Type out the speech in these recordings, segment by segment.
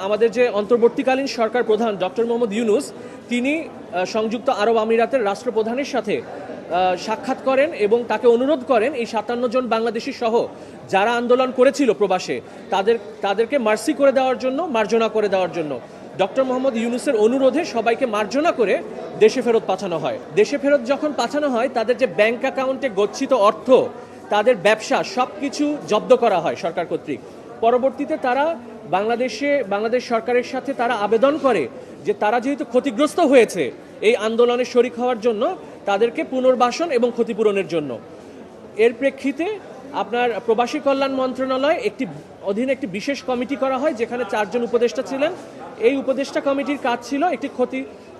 আমাদের যে অন্তর্বর্তীকালীন সরকার প্রধান ডক্টর মোহাম্মদ ইউনূস তিনি সংযুক্ত আরব আমিরাতের রাষ্ট্রপ্রধানের সাথে সাক্ষাৎ করেন এবং তাকে অনুরোধ করেন এই ৫৭ জন বাংলাদেশি সহ যারা আন্দোলন করেছিল প্রবাসে তাদেরকে মার্সি করে দেওয়ার জন্য, মার্জনা করে দেওয়ার জন্য। ডক্টর মোহাম্মদ ইউনূসের অনুরোধে সবাইকে মার্জনা করে দেশে ফেরত পাঠানো হয়। দেশে ফেরত যখন পাঠানো হয় তাদের যে ব্যাংক অ্যাকাউন্টে গচ্ছিত অর্থ, তাদের ব্যবসা সব কিছু জব্দ করা হয় সরকার কর্তৃক। পরবর্তীতে তারা বাংলাদেশ সরকারের সাথে তারা আবেদন করে যে তারা যেহেতু ক্ষতিগ্রস্ত হয়েছে এই আন্দোলনে শরিক হওয়ার জন্য, তাদেরকে পুনর্বাসন এবং ক্ষতিপূরণের জন্য। এর প্রেক্ষিতে আপনার প্রবাসী কল্যাণ মন্ত্রণালয় অধীনে একটি বিশেষ কমিটি করা হয়, যেখানে ৪ জন উপদেষ্টা ছিলেন। এই উপদেষ্টা কমিটির কাজ ছিল একটি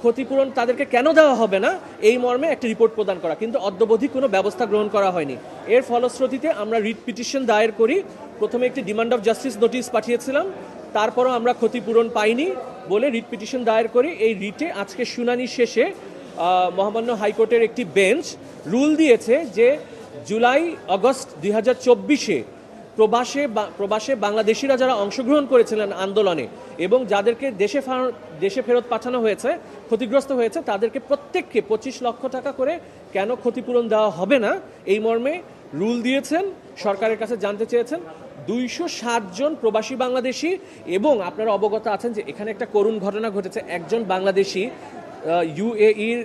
ক্ষতিপূরণ তাদেরকে কেন দেওয়া হবে না এই মর্মে একটি রিপোর্ট প্রদান করা, কিন্তু অদ্যাবধি কোনো ব্যবস্থা গ্রহণ করা হয়নি। এর ফলশ্রুতিতে আমরা রিট পিটিশন দায়ের করি। প্রথমে একটি ডিমান্ড অফ জাস্টিস নোটিশ পাঠিয়েছিলাম, তারপরও আমরা ক্ষতিপূরণ পাইনি বলে রিট পিটিশন দায়ের করি। এই রিটে আজকে শুনানি শেষে মহামান্য হাইকোর্টের একটি বেঞ্চ রুল দিয়েছে যে জুলাই আগস্ট ২০২৪-এ প্রবাসে বাংলাদেশিরা যারা অংশগ্রহণ করেছিলেন আন্দোলনে এবং যাদেরকে দেশে ফেরত পাঠানো হয়েছে, ক্ষতিগ্রস্ত হয়েছে, তাদেরকে প্রত্যেককে ২৫ লক্ষ টাকা করে কেন ক্ষতিপূরণ দেওয়া হবে না এই মর্মে রুল দিয়েছেন। সরকারের কাছে জানতে চেয়েছেন ২৬০ জন প্রবাসী বাংলাদেশি, এবং আপনারা অবগত আছেন যে এখানে একটা করুণ ঘটনা ঘটেছে। একজন বাংলাদেশি ইউএইর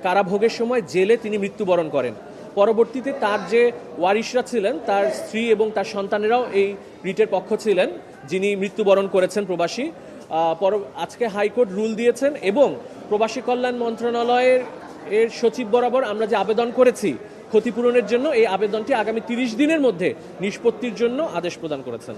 কারাভোগের সময় জেলে তিনি মৃত্যুবরণ করেন। পরবর্তীতে তার যে ওয়ারিশরা ছিলেন, তার স্ত্রী এবং তার সন্তানেরাও এই রিটের পক্ষ ছিলেন, যিনি মৃত্যুবরণ করেছেন প্রবাসী। আজকে হাইকোর্ট রুল দিয়েছেন এবং প্রবাসী কল্যাণ মন্ত্রণালয়ের সচিব বরাবর আমরা যে আবেদন করেছি ক্ষতিপূরণের জন্য, এই আবেদনটি আগামী ৩০ দিনের মধ্যে নিষ্পত্তির জন্য আদেশ প্রদান করেছেন।